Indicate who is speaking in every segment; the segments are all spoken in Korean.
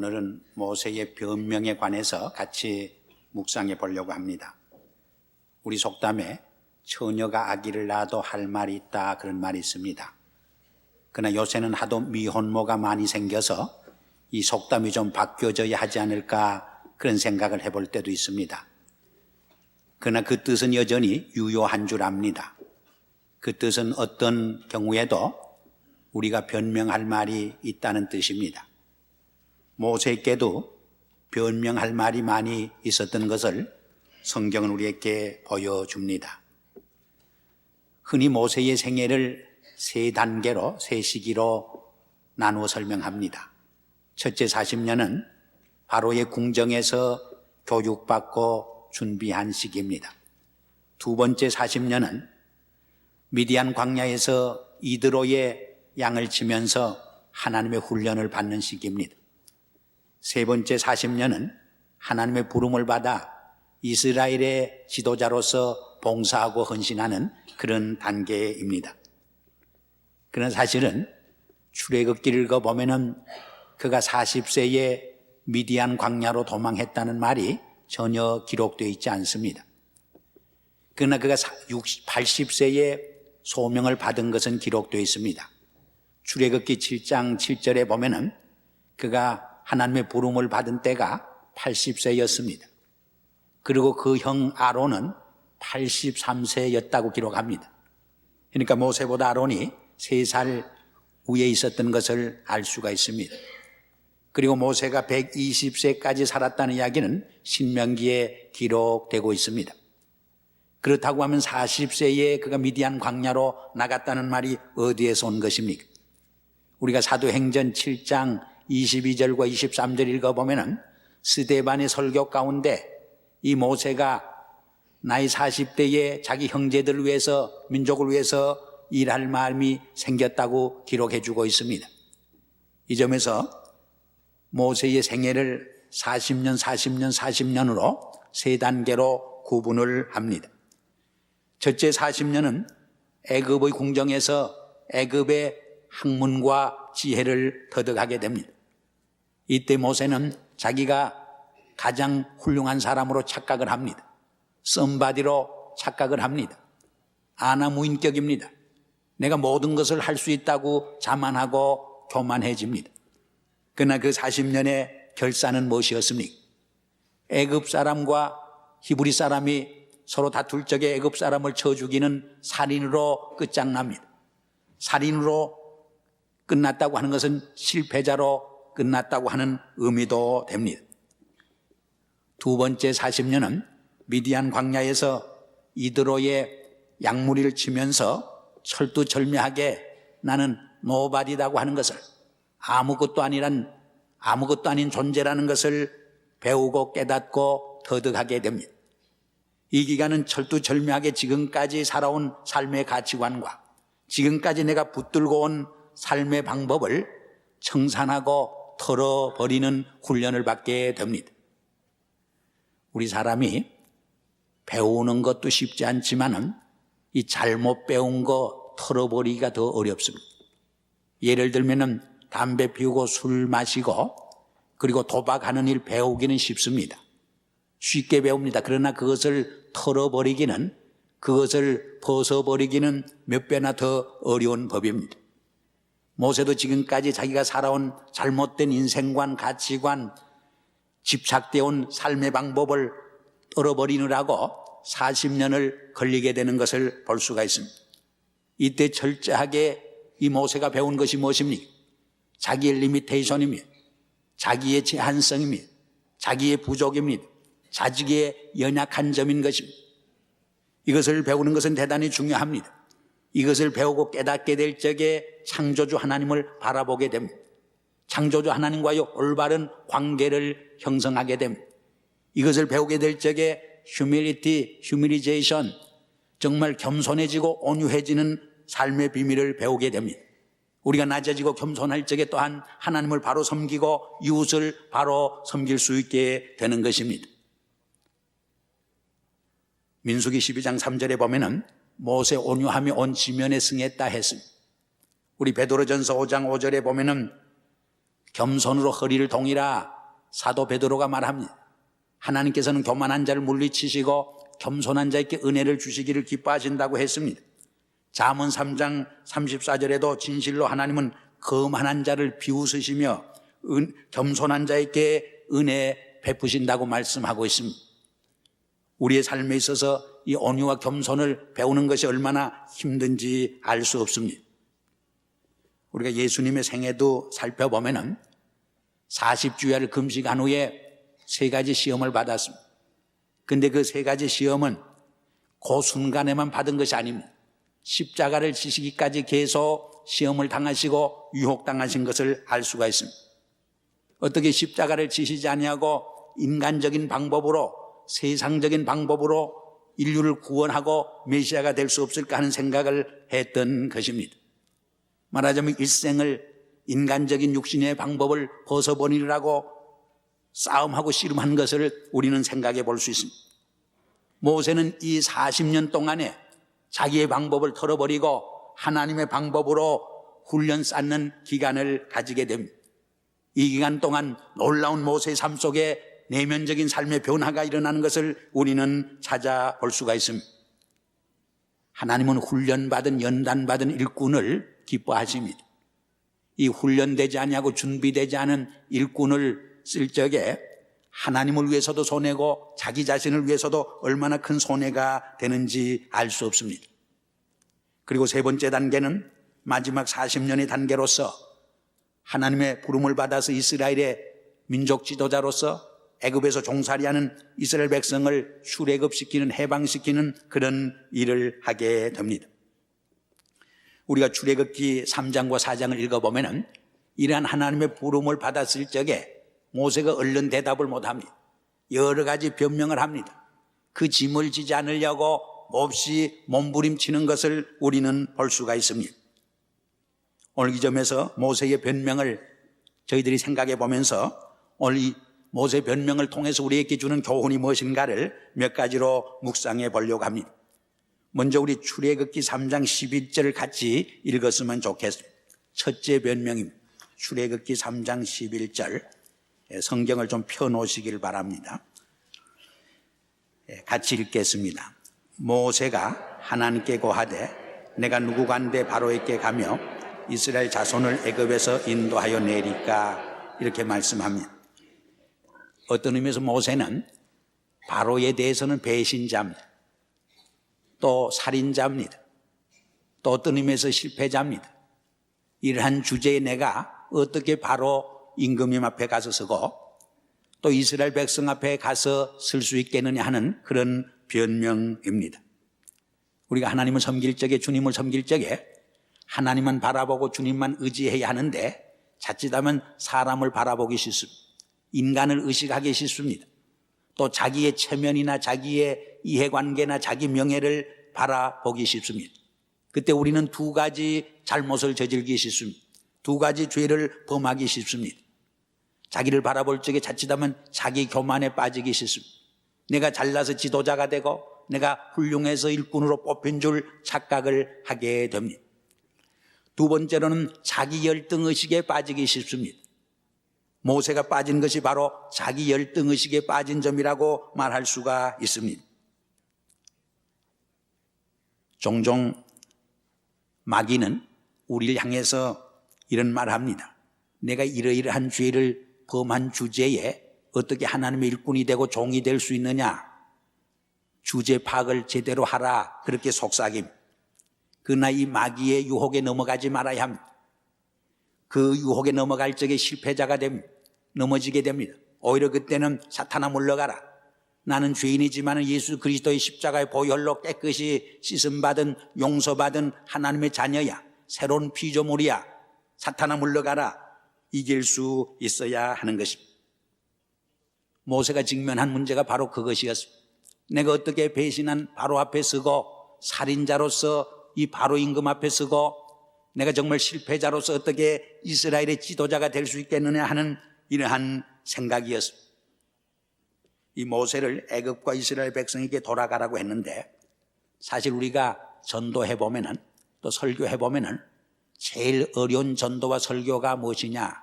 Speaker 1: 오늘은 모세의 변명에 관해서 같이 묵상해 보려고 합니다. 우리 속담에 처녀가 아기를 낳아도 할 말이 있다 그런 말이 있습니다. 그러나 요새는 하도 미혼모가 많이 생겨서 이 속담이 좀 바뀌어져야 하지 않을까 그런 생각을 해볼 때도 있습니다. 그러나 그 뜻은 여전히 유효한 줄 압니다. 그 뜻은 어떤 경우에도 우리가 변명할 말이 있다는 뜻입니다. 모세에게도 변명할 말이 많이 있었던 것을 성경은 우리에게 보여줍니다. 흔히 모세의 생애를 세 단계로, 세 시기로 나누어 설명합니다. 첫째 40년은 바로의 궁정에서 교육받고 준비한 시기입니다. 두 번째 40년은 미디안 광야에서 이드로의 양을 치면서 하나님의 훈련을 받는 시기입니다. 세 번째 40년은 하나님의 부름을 받아 이스라엘의 지도자로서 봉사하고 헌신하는 그런 단계입니다. 그러나 사실은 출애굽기를 읽어보면은 그가 40세에 미디안 광야로 도망했다는 말이 전혀 기록되어 있지 않습니다. 그러나 그가 80세에 소명을 받은 것은 기록되어 있습니다. 출애굽기 7장 7절에 보면은 그가 하나님의 부름을 받은 때가 80세였습니다. 그리고 그 형 아론은 83세였다고 기록합니다. 그러니까 모세보다 아론이 3살 위에 있었던 것을 알 수가 있습니다. 그리고 모세가 120세까지 살았다는 이야기는 신명기에 기록되고 있습니다. 그렇다고 하면 40세에 그가 미디안 광야로 나갔다는 말이 어디에서 온 것입니까? 우리가 사도행전 7장 22절과 23절 읽어보면 스데반의 설교 가운데 이 모세가 나이 40대에 자기 형제들을 위해서, 민족을 위해서 일할 마음이 생겼다고 기록해 주고 있습니다. 이 점에서 모세의 생애를 40년, 40년, 40년으로 세 단계로 구분을 합니다. 첫째 40년은 애굽의 궁정에서 애굽의 학문과 지혜를 터득하게 됩니다. 이때 모세는 자기가 가장 훌륭한 사람으로 착각을 합니다. 썸바디로 착각을 합니다. 아나무인격입니다. 내가 모든 것을 할 수 있다고 자만하고 교만해집니다. 그러나 그 40년의 결산은 무엇이었습니까? 애굽 사람과 히브리 사람이 서로 다툴 적에 애굽 사람을 쳐 죽이는 살인으로 끝장납니다. 살인으로 끝났다고 하는 것은 실패자로 끝났다고 하는 의미도 됩니다. 두 번째 40년은 미디안 광야에서 이드로의 양무리를 치면서 철두철미하게 나는 노바디다고 하는 것을, 아무것도 아닌 존재라는 것을 배우고 깨닫고 터득하게 됩니다. 이 기간은 철두철미하게 지금까지 살아온 삶의 가치관과 지금까지 내가 붙들고 온 삶의 방법을 청산하고 털어버리는 훈련을 받게 됩니다. 우리 사람이 배우는 것도 쉽지 않지만은 이 잘못 배운 거 털어버리기가 더 어렵습니다. 예를 들면은 담배 피우고 술 마시고 그리고 도박하는 일 배우기는 쉽습니다. 쉽게 배웁니다. 그러나 그것을 털어버리기는, 그것을 벗어버리기는 몇 배나 더 어려운 법입니다. 모세도 지금까지 자기가 살아온 잘못된 인생관, 가치관, 집착되어 온 삶의 방법을 떨어버리느라고 40년을 걸리게 되는 것을 볼 수가 있습니다. 이때 철저하게 이 모세가 배운 것이 무엇입니까? 자기의 리미테이션입니다. 자기의 제한성입니다. 자기의 부족입니다. 자기의 연약한 점인 것입니다. 이것을 배우는 것은 대단히 중요합니다. 이것을 배우고 깨닫게 될 적에 창조주 하나님을 바라보게 됩니다. 창조주 하나님과의 올바른 관계를 형성하게 됩니다. 이것을 배우게 될 적에 humilization, 정말 겸손해지고 온유해지는 삶의 비밀을 배우게 됩니다. 우리가 낮아지고 겸손할 적에 또한 하나님을 바로 섬기고 이웃을 바로 섬길 수 있게 되는 것입니다. 민수기 12장 3절에 보면은 모세 온유함이 온 지면에 승했다 했습니다. 우리 베드로전서 5장 5절에 보면은 겸손으로 허리를 동이라 사도 베드로가 말합니다. 하나님께서는 교만한 자를 물리치시고 겸손한 자에게 은혜를 주시기를 기뻐하신다고 했습니다. 잠언 3장 34절에도 진실로 하나님은 거만한 자를 비웃으시며 겸손한 자에게 은혜 베푸신다고 말씀하고 있습니다. 우리의 삶에 있어서 이 온유와 겸손을 배우는 것이 얼마나 힘든지 알 수 없습니다. 우리가 예수님의 생애도 살펴보면은 40주야를 금식한 후에 3가지 시험을 받았습니다. 근데 그 3가지 시험은 그 순간에만 받은 것이 아닙니다. 십자가를 지시기까지 계속 시험을 당하시고 유혹당하신 것을 알 수가 있습니다. 어떻게 십자가를 지시지 아니하고 인간적인 방법으로, 세상적인 방법으로 인류를 구원하고 메시아가 될 수 없을까 하는 생각을 했던 것입니다. 말하자면 일생을 인간적인 육신의 방법을 벗어버리라고 싸움하고 씨름한 것을 우리는 생각해 볼 수 있습니다. 모세는 이 40년 동안에 자기의 방법을 털어버리고 하나님의 방법으로 훈련 쌓는 기간을 가지게 됩니다. 이 기간 동안 놀라운 모세의 삶 속에 내면적인 삶의 변화가 일어나는 것을 우리는 찾아볼 수가 있습니다. 하나님은 훈련받은 연단받은 일꾼을 기뻐하십니다. 이 훈련되지 아니하고 준비되지 않은 일꾼을 쓸 적에 하나님을 위해서도 손해고 자기 자신을 위해서도 얼마나 큰 손해가 되는지 알 수 없습니다. 그리고 3번째 단계는 마지막 40년의 단계로서 하나님의 부름을 받아서 이스라엘의 민족 지도자로서 애굽에서 종살이하는 이스라엘 백성을 출애굽시키는, 해방시키는 그런 일을 하게 됩니다. 우리가 출애굽기 3장과 4장을 읽어보면 이러한 하나님의 부름을 받았을 적에 모세가 얼른 대답을 못합니다. 여러 가지 변명을 합니다. 그 짐을 지지 않으려고 몹시 몸부림치는 것을 우리는 볼 수가 있습니다. 오늘 이 점에서 모세의 변명을 저희들이 생각해 보면서 오늘 이 모세의 변명을 통해서 우리에게 주는 교훈이 무엇인가를 몇 가지로 묵상해 보려고 합니다. 먼저 우리 출애굽기 3장 11절을 같이 읽었으면 좋겠습니다. 첫째 변명입니다. 출애굽기 3장 11절 성경을 좀 펴놓으시길 바랍니다. 같이 읽겠습니다. 모세가 하나님께 고하되 내가 누구간데 바로에게 가며 이스라엘 자손을 애굽에서 인도하여 내리까 이렇게 말씀합니다. 어떤 의미에서 모세는 바로에 대해서는 배신자입니다. 또 살인자입니다. 또 어떤 의미에서 실패자입니다. 이러한 주제에 내가 어떻게 바로 임금님 앞에 가서 서고 또 이스라엘 백성 앞에 가서 설 수 있겠느냐 하는 그런 변명입니다. 우리가 하나님을 섬길 적에, 주님을 섬길 적에 하나님만 바라보고 주님만 의지해야 하는데 자칫하면 사람을 바라보기 싫습니다. 인간을 의식하기 싫습니다. 또 자기의 체면이나 자기의 이해관계나 자기 명예를 바라보기 쉽습니다. 그때 우리는 2가지 잘못을 저질기 쉽습니다. 2가지 죄를 범하기 쉽습니다. 자기를 바라볼 적에 자칫하면 자기 교만에 빠지기 쉽습니다. 내가 잘나서 지도자가 되고 내가 훌륭해서 일꾼으로 뽑힌 줄 착각을 하게 됩니다. 2번째로는 자기 열등의식에 빠지기 쉽습니다. 모세가 빠진 것이 바로 자기 열등의식에 빠진 점이라고 말할 수가 있습니다. 종종 마귀는 우리를 향해서 이런 말을 합니다. 내가 이러이러한 죄를 범한 주제에 어떻게 하나님의 일꾼이 되고 종이 될 수 있느냐. 주제 파악을 제대로 하라. 그렇게 속삭입니다. 그러나 이 마귀의 유혹에 넘어가지 말아야 합니다. 그 유혹에 넘어갈 적에 실패자가 됩니다. 넘어지게 됩니다. 오히려 그때는 사탄아 물러가라. 나는 죄인이지만 예수 그리스도의 십자가의 보혈로 깨끗이 씻음받은 용서받은 하나님의 자녀야. 새로운 피조물이야. 사탄아 물러가라. 이길 수 있어야 하는 것입니다. 모세가 직면한 문제가 바로 그것이었습니다. 내가 어떻게 배신한 바로 앞에 서고 살인자로서 이 바로 임금 앞에 서고 내가 정말 실패자로서 어떻게 이스라엘의 지도자가 될 수 있겠느냐 하는 이러한 생각이었습니다. 이 모세를 애굽과 이스라엘 백성에게 돌아가라고 했는데 사실 우리가 전도해보면은 또 설교해보면은 제일 어려운 전도와 설교가 무엇이냐?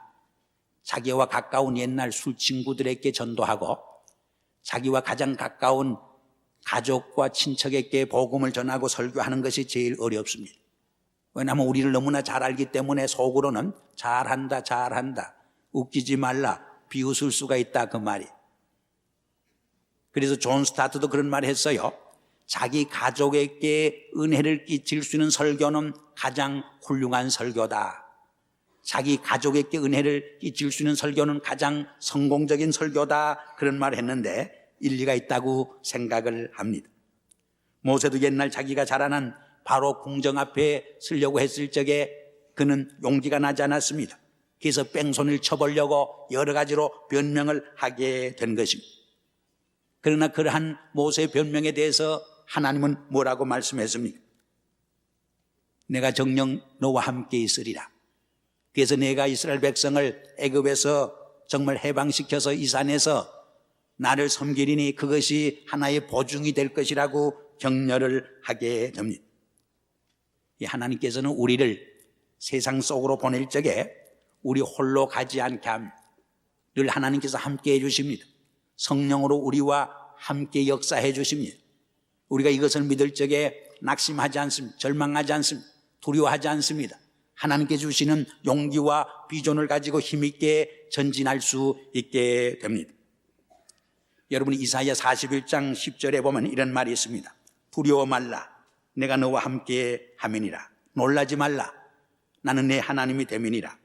Speaker 1: 자기와 가까운 옛날 술 친구들에게 전도하고 자기와 가장 가까운 가족과 친척에게 복음을 전하고 설교하는 것이 제일 어렵습니다. 왜냐하면 우리를 너무나 잘 알기 때문에 속으로는 잘한다, 잘한다, 웃기지 말라, 비웃을 수가 있다 그 말이. 그래서 존 스타트도 그런 말 했어요. 자기 가족에게 은혜를 끼칠 수 있는 설교는 가장 훌륭한 설교다. 자기 가족에게 은혜를 끼칠 수 있는 설교는 가장 성공적인 설교다. 그런 말을 했는데 일리가 있다고 생각을 합니다. 모세도 옛날 자기가 자라난 바로 궁정 앞에 서려고 했을 적에 그는 용기가 나지 않았습니다. 그래서 뺑소니를 쳐보려고 여러 가지로 변명을 하게 된 것입니다. 그러나 그러한 모세의 변명에 대해서 하나님은 뭐라고 말씀했습니까? 내가 정녕 너와 함께 있으리라. 그래서 내가 이스라엘 백성을 애굽에서 정말 해방시켜서 이 산에서 나를 섬기리니 그것이 하나의 보증이 될 것이라고 격려를 하게 됩니다. 하나님께서는 우리를 세상 속으로 보낼 적에 우리 홀로 가지 않게 합니다. 늘 하나님께서 함께 해주십니다. 성령으로 우리와 함께 역사해 주십니다. 우리가 이것을 믿을 적에 낙심하지 않습니다. 절망하지 않습니다. 두려워하지 않습니다. 하나님께 주시는 용기와 비전을 가지고 힘있게 전진할 수 있게 됩니다. 여러분 이사야 41장 10절에 보면 이런 말이 있습니다. 두려워 말라. 내가 너와 함께 함이니라. 놀라지 말라. 나는 내 하나님이 됨이니라.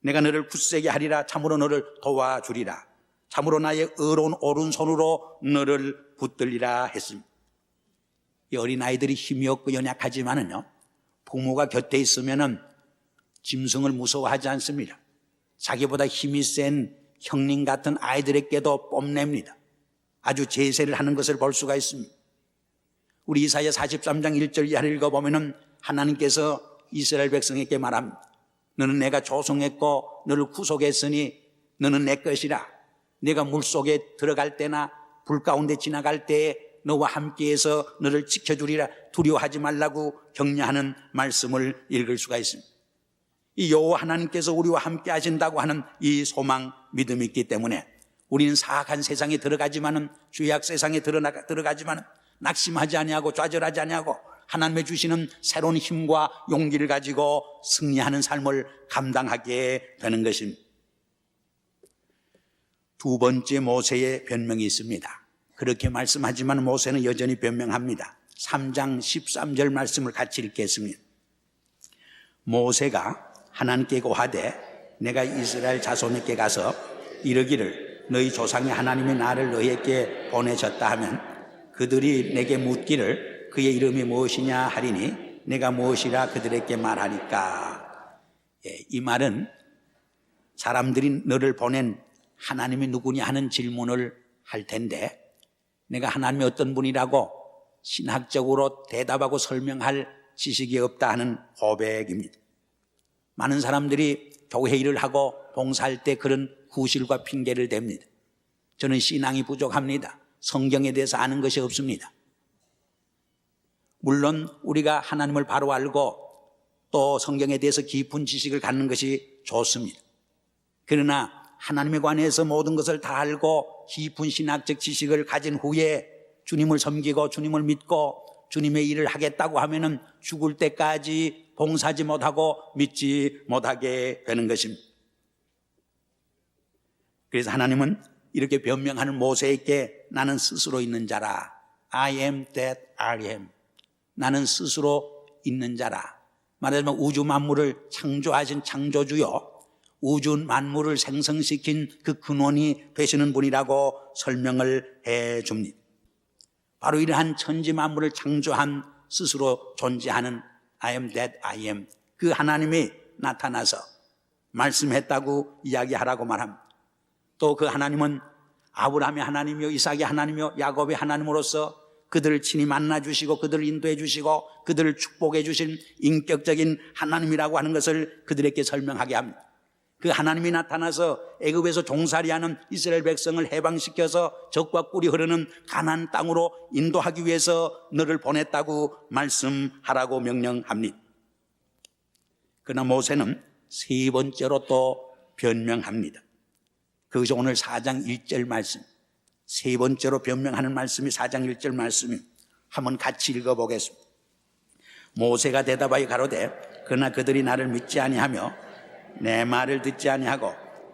Speaker 1: 내가 너를 굳세게 하리라. 참으로 너를 도와주리라. 참으로 나의 의로운 오른손으로 너를 붙들리라 했습니다. 이 어린아이들이 힘이 없고 연약하지만은요, 부모가 곁에 있으면은 짐승을 무서워하지 않습니다. 자기보다 힘이 센 형님 같은 아이들에게도 뽐냅니다. 아주 제세를 하는 것을 볼 수가 있습니다. 우리 이사야 43장 1절 이하를 읽어보면은 하나님께서 이스라엘 백성에게 말합니다. 너는 내가 조성했고 너를 구속했으니 너는 내 것이라. 내가 물속에 들어갈 때나 불 가운데 지나갈 때에 너와 함께해서 너를 지켜주리라. 두려워하지 말라고 격려하는 말씀을 읽을 수가 있습니다. 이 여호와 하나님께서 우리와 함께 하신다고 하는 이 소망, 믿음이 있기 때문에 우리는 사악한 세상에 들어가지만은, 죄악 세상에 들어가지만은 낙심하지 아니하고 좌절하지 아니하고 하나님의 주시는 새로운 힘과 용기를 가지고 승리하는 삶을 감당하게 되는 것입니다. 두 번째 모세의 변명이 있습니다. 그렇게 말씀하지만 모세는 여전히 변명합니다. 3장 13절 말씀을 같이 읽겠습니다. 모세가 하나님께 고하되 내가 이스라엘 자손에게 가서 이르기를 너희 조상의 하나님이 나를 너희에게 보내셨다 하면 그들이 내게 묻기를 그의 이름이 무엇이냐 하리니 내가 무엇이라 그들에게 말하니까. 이 말은 사람들이 너를 보낸 하나님이 누구냐 하는 질문을 할 텐데 내가 하나님이 어떤 분이라고 신학적으로 대답하고 설명할 지식이 없다 하는 고백입니다. 많은 사람들이 교회 일을 하고 봉사할 때 그런 구실과 핑계를 댑니다. 저는 신앙이 부족합니다. 성경에 대해서 아는 것이 없습니다. 물론 우리가 하나님을 바로 알고 또 성경에 대해서 깊은 지식을 갖는 것이 좋습니다. 그러나 하나님에 관해서 모든 것을 다 알고 깊은 신학적 지식을 가진 후에 주님을 섬기고 주님을 믿고 주님의 일을 하겠다고 하면은 죽을 때까지 봉사하지 못하고 믿지 못하게 되는 것입니다. 그래서 하나님은 이렇게 변명하는 모세에게 나는 스스로 있는 자라. I am that I am. 나는 스스로 있는 자라. 말하자면 우주 만물을 창조하신 창조주요, 우주 만물을 생성시킨 그 근원이 되시는 분이라고 설명을 해 줍니다. 바로 이러한 천지 만물을 창조한 스스로 존재하는 I am that I am, 그 하나님이 나타나서 말씀했다고 이야기하라고 말합니다. 또 그 하나님은 아브라함의 하나님이요 이삭의 하나님이요 야곱의 하나님으로서 그들을 친히 만나주시고 그들을 인도해 주시고 그들을 축복해 주신 인격적인 하나님이라고 하는 것을 그들에게 설명하게 합니다. 그 하나님이 나타나서 애굽에서 종살이하는 이스라엘 백성을 해방시켜서 적과 꿀이 흐르는 가나안 땅으로 인도하기 위해서 너를 보냈다고 말씀하라고 명령합니다. 그러나 모세는 세 번째로 또 변명합니다. 그것이 오늘 4장 1절 말씀, 세 번째로 변명하는 말씀이 4장 1절 말씀이 한번 같이 읽어보겠습니다. 모세가 대답하여 가로되 그러나 그들이 나를 믿지 아니하며 내 말을 듣지 아니하고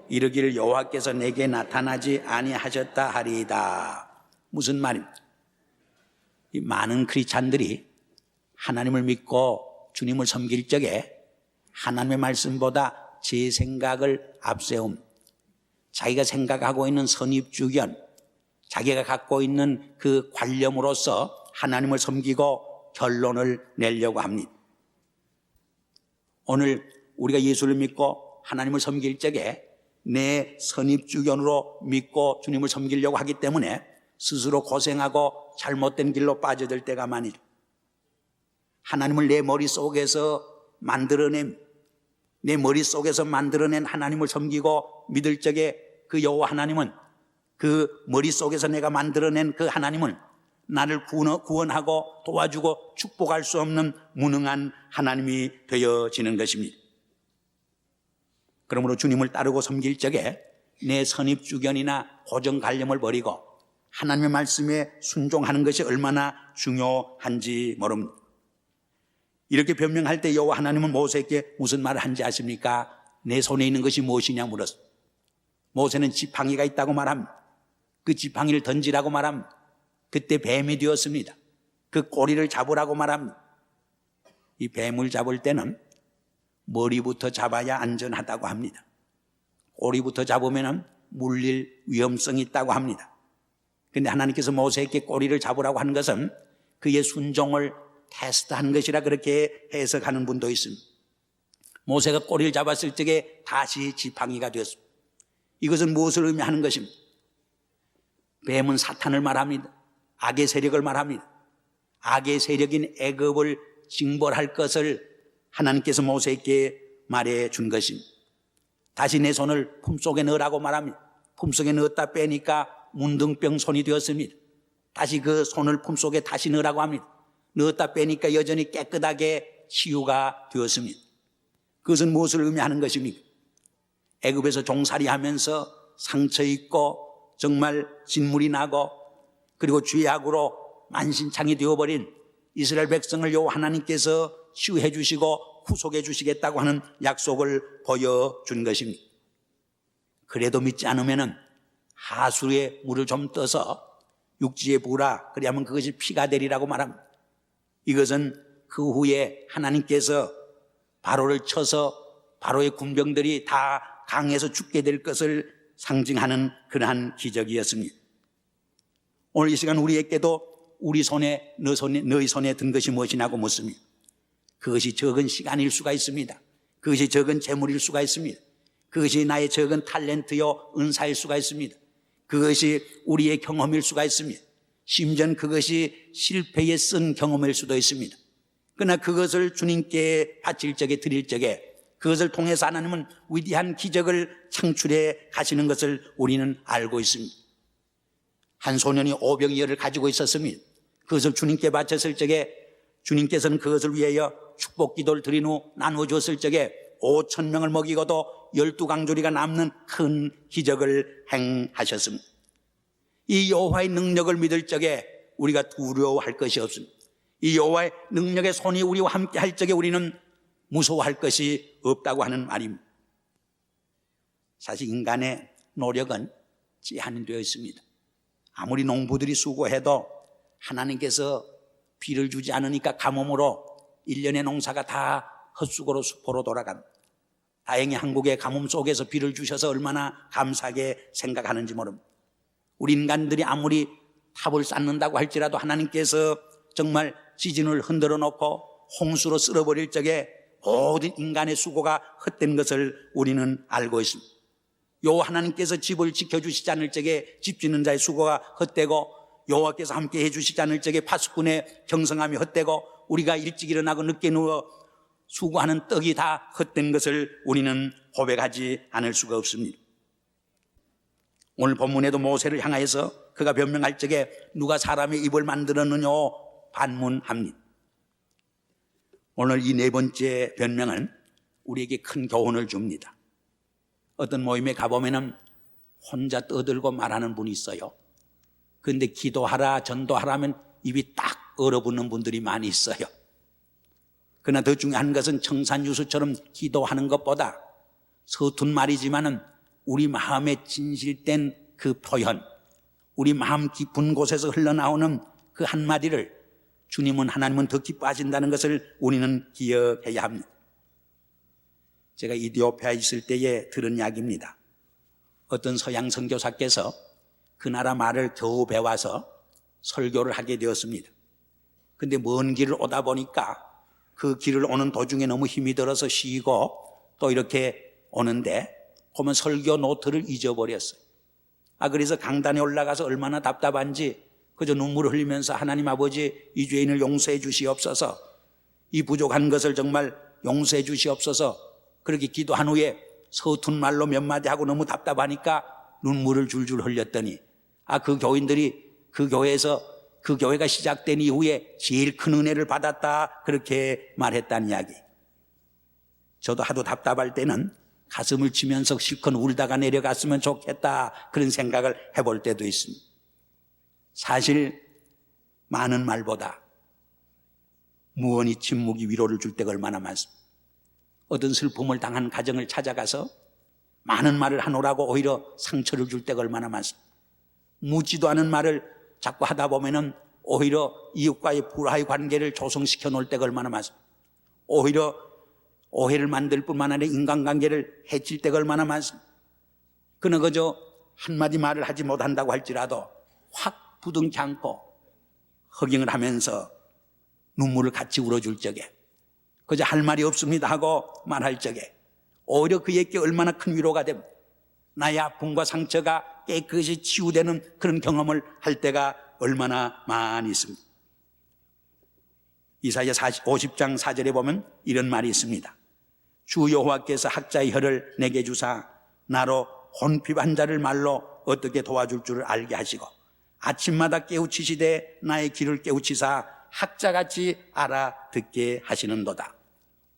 Speaker 1: 이르기를 여호와께서 내게 나타나지 아니하셨다 하리이다. 무슨 말입니까? 이 많은 크리스찬들이 하나님을 믿고 주님을 섬길 적에 하나님의 말씀보다 제 생각을 앞세웁니다. 자기가 생각하고 있는 선입주견, 자기가 갖고 있는 그 관념으로서 하나님을 섬기고 결론을 내려고 합니다. 오늘 우리가 예수를 믿고 하나님을 섬길 적에 내 선입주견으로 믿고 주님을 섬기려고 하기 때문에 스스로 고생하고 잘못된 길로 빠져들 때가 많이, 하나님을 내 머릿속에서 만들어낸, 내 머릿속에서 만들어낸 하나님을 섬기고 믿을 적에 그 여호와 하나님은, 그 머릿속에서 내가 만들어낸 그 하나님은 나를 구원하고 도와주고 축복할 수 없는 무능한 하나님이 되어지는 것입니다. 그러므로 주님을 따르고 섬길 적에 내 선입주견이나 고정관념을 버리고 하나님의 말씀에 순종하는 것이 얼마나 중요한지 모릅니다. 이렇게 변명할 때 여호와 하나님은 모세에게 무슨 말을 한지 아십니까? 내 손에 있는 것이 무엇이냐 물었습니다. 모세는 지팡이가 있다고 말합니다. 그 지팡이를 던지라고 말합니다. 그때 뱀이 되었습니다. 그 꼬리를 잡으라고 말합니다. 이 뱀을 잡을 때는 머리부터 잡아야 안전하다고 합니다. 꼬리부터 잡으면 물릴 위험성이 있다고 합니다. 그런데 하나님께서 모세에게 꼬리를 잡으라고 하는 것은 그의 순종을 테스트한 것이라 그렇게 해석하는 분도 있습니다. 모세가 꼬리를 잡았을 적에 다시 지팡이가 되었습니다. 이것은 무엇을 의미하는 것입니까? 뱀은 사탄을 말합니다. 악의 세력을 말합니다. 악의 세력인 애굽을 징벌할 것을 하나님께서 모세에게 말해 준 것입니다. 다시 내 손을 품속에 넣으라고 말합니다. 품속에 넣었다 빼니까 문둥병 손이 되었습니다. 다시 그 손을 품속에 다시 넣으라고 합니다. 넣었다 빼니까 여전히 깨끗하게 치유가 되었습니다. 그것은 무엇을 의미하는 것입니까? 애굽에서 종살이하면서 상처 입고 정말 진물이 나고 그리고 죄악으로 만신창이 되어버린 이스라엘 백성을 여호와 하나님께서 치유해 주시고 구속해 주시겠다고 하는 약속을 보여준 것입니다. 그래도 믿지 않으면 하수에 물을 좀 떠서 육지에 부으라, 그리하면 그것이 피가 되리라고 말합니다. 이것은 그 후에 하나님께서 바로를 쳐서 바로의 군병들이 다 강에서 죽게 될 것을 상징하는 그러한 기적이었습니다. 오늘 이 시간 우리에게도 우리 손에, 너희 손에 든 것이 무엇이냐고 묻습니다. 그것이 적은 시간일 수가 있습니다. 그것이 적은 재물일 수가 있습니다. 그것이 나의 적은 탤런트요 은사일 수가 있습니다. 그것이 우리의 경험일 수가 있습니다. 심지어는 그것이 실패에 쓴 경험일 수도 있습니다. 그러나 그것을 주님께 바칠 적에, 드릴 적에 그것을 통해서 하나님은 위대한 기적을 창출해 가시는 것을 우리는 알고 있습니다. 한 소년이 오병이어를 가지고 있었습니다. 그것을 주님께 바쳤을 적에 주님께서는 그것을 위하여 축복 기도를 드린 후 나누어 줬을 적에 5,000명을 먹이고도 12강조리가 남는 큰 기적을 행하셨습니다. 이 여호와의 능력을 믿을 적에 우리가 두려워할 것이 없습니다. 이 여호와의 능력의 손이 우리와 함께 할 적에 우리는 무서워할 것이 없다고 하는 말입니다. 사실 인간의 노력은 제한되어 있습니다. 아무리 농부들이 수고해도 하나님께서 비를 주지 않으니까 가뭄으로 1년의 농사가 다 헛수고로 수포로 돌아갑니다. 다행히 한국의 가뭄 속에서 비를 주셔서 얼마나 감사하게 생각하는지 모릅니다. 우리 인간들이 아무리 탑을 쌓는다고 할지라도 하나님께서 정말 지진을 흔들어 놓고 홍수로 쓸어버릴 적에 모든 인간의 수고가 헛된 것을 우리는 알고 있습니다. 여호와 하나님께서 집을 지켜주시지 않을 적에 집 짓는 자의 수고가 헛되고 여호와께서 함께 해주시지 않을 적에 파수꾼의 경성함이 헛되고 우리가 일찍 일어나고 늦게 누워 수고하는 떡이 다 헛된 것을 우리는 고백하지 않을 수가 없습니다. 오늘 본문에도 모세를 향하여서 그가 변명할 적에 누가 사람의 입을 만들었느냐 반문합니다. 오늘 이 네 번째 변명은 우리에게 큰 교훈을 줍니다. 어떤 모임에 가보면은 혼자 떠들고 말하는 분이 있어요. 그런데 기도하라, 전도하라면 입이 딱 얼어붙는 분들이 많이 있어요. 그러나 더 중요한 것은 청산유수처럼 기도하는 것보다 서툰 말이지만은 우리 마음에 진실된 그 표현, 우리 마음 깊은 곳에서 흘러나오는 그 한마디를 주님은 하나님은 더 기뻐하신다는 것을 우리는 기억해야 합니다. 제가 이디오피아에 있을 때에 들은 이야기입니다. 어떤 서양 선교사께서 그 나라 말을 겨우 배워서 설교를 하게 되었습니다. 근데 먼 길을 오다 보니까 그 길을 오는 도중에 너무 힘이 들어서 쉬고 또 이렇게 오는데 보면 설교 노트를 잊어버렸어요. 그래서 강단에 올라가서 얼마나 답답한지 그저 눈물을 흘리면서 하나님 아버지 이 죄인을 용서해 주시옵소서, 이 부족한 것을 정말 용서해 주시옵소서 그렇게 기도한 후에 서툰 말로 몇 마디 하고 너무 답답하니까 눈물을 줄줄 흘렸더니 그 교인들이 그 교회에서 그 교회가 시작된 이후에 제일 큰 은혜를 받았다 그렇게 말했다는 이야기. 저도 하도 답답할 때는 가슴을 치면서 실컷 울다가 내려갔으면 좋겠다 그런 생각을 해볼 때도 있습니다. 사실 많은 말보다 무언이 침묵이 위로를 줄 때가 얼마나 많습니다. 어떤 슬픔을 당한 가정을 찾아가서 많은 말을 하노라고 오히려 상처를 줄 때가 얼마나 많습니다. 묻지도 않은 말을 자꾸 하다 보면은 오히려 이웃과의 불화의 관계를 조성시켜 놓을 때가 얼마나 많습니다. 오히려 오해를 만들 뿐만 아니라 인간관계를 해칠 때가 얼마나 많습니다. 그는 그저 한마디 말을 하지 못한다고 할지라도 확 부둥켜 안고 허경을 하면서 눈물을 같이 울어줄 적에 그저 할 말이 없습니다 하고 말할 적에 오히려 그에게 얼마나 큰 위로가 됩니다. 나의 아픔과 상처가 깨끗이 치유되는 그런 경험을 할 때가 얼마나 많이 있습니다. 이사야 50장 4절에 보면 이런 말이 있습니다. 주 여호와께서 학자의 혀를 내게 주사 나로 혼핍한 자를 말로 어떻게 도와줄 줄을 알게 하시고 아침마다 깨우치시되 나의 길을 깨우치사 학자같이 알아듣게 하시는도다.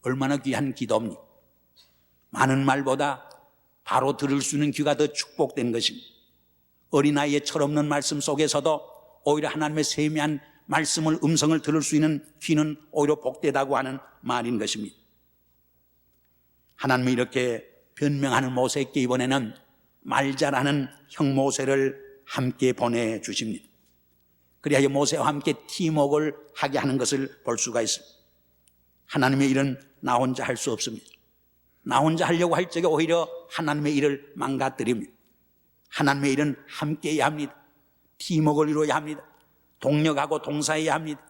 Speaker 1: 얼마나 귀한 기도입니까? 많은 말보다 바로 들을 수 있는 귀가 더 축복된 것입니다. 어린아이의 철없는 말씀 속에서도 오히려 하나님의 세미한 말씀을 음성을 들을 수 있는 귀는 오히려 복되다고 하는 말인 것입니다. 하나님이 이렇게 변명하는 모세에게 이번에는 말 잘하는 형 모세를 함께 보내주십니다. 그리하여 모세와 함께 팀워크를 하게 하는 것을 볼 수가 있습니다. 하나님의 일은 나 혼자 할 수 없습니다. 나 혼자 하려고 할 적에 오히려 하나님의 일을 망가뜨립니다. 하나님의 일은 함께 해야 합니다. 팀워크를 이루어야 합니다. 동력하고 동사해야 합니다.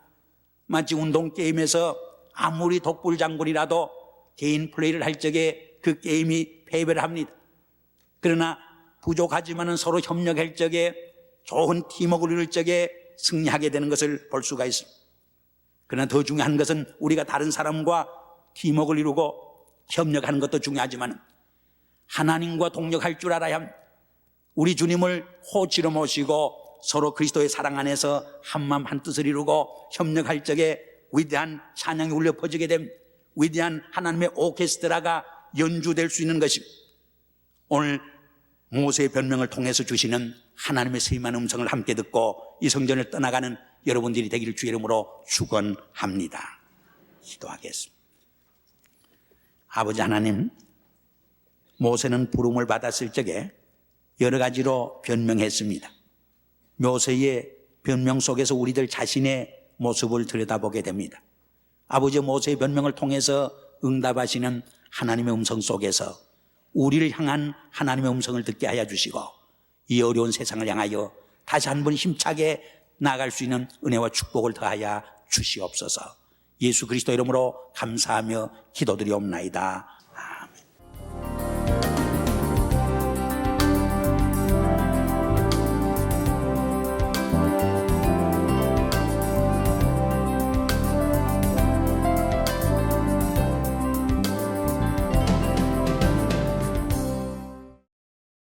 Speaker 1: 마치 운동게임에서 아무리 독불장군이라도 개인 플레이를 할 적에 그 게임이 패배를 합니다. 그러나 부족하지만은 서로 협력할 적에 좋은 팀워크를 이룰 적에 승리하게 되는 것을 볼 수가 있습니다. 그러나 더 중요한 것은 우리가 다른 사람과 팀워크를 이루고 협력하는 것도 중요하지만 하나님과 동력할 줄 알아야 합니다. 우리 주님을 호치로 모시고 서로 그리스도의 사랑 안에서 한마음 한뜻을 이루고 협력할 적에 위대한 찬양이 울려 퍼지게 됩니다. 위대한 하나님의 오케스트라가 연주될 수 있는 것입니다. 오늘 모세의 변명을 통해서 주시는 하나님의 세미한 음성을 함께 듣고 이 성전을 떠나가는 여러분들이 되기를 주의 이름으로 축원합니다. 기도하겠습니다. 아버지 하나님, 모세는 부름을 받았을 적에 여러 가지로 변명했습니다. 모세의 변명 속에서 우리들 자신의 모습을 들여다보게 됩니다. 아버지, 모세의 변명을 통해서 응답하시는 하나님의 음성 속에서 우리를 향한 하나님의 음성을 듣게 하여 주시고 이 어려운 세상을 향하여 다시 한 번 힘차게 나아갈 수 있는 은혜와 축복을 더하여 주시옵소서. 예수 그리스도 이름으로 감사하며 기도드리옵나이다.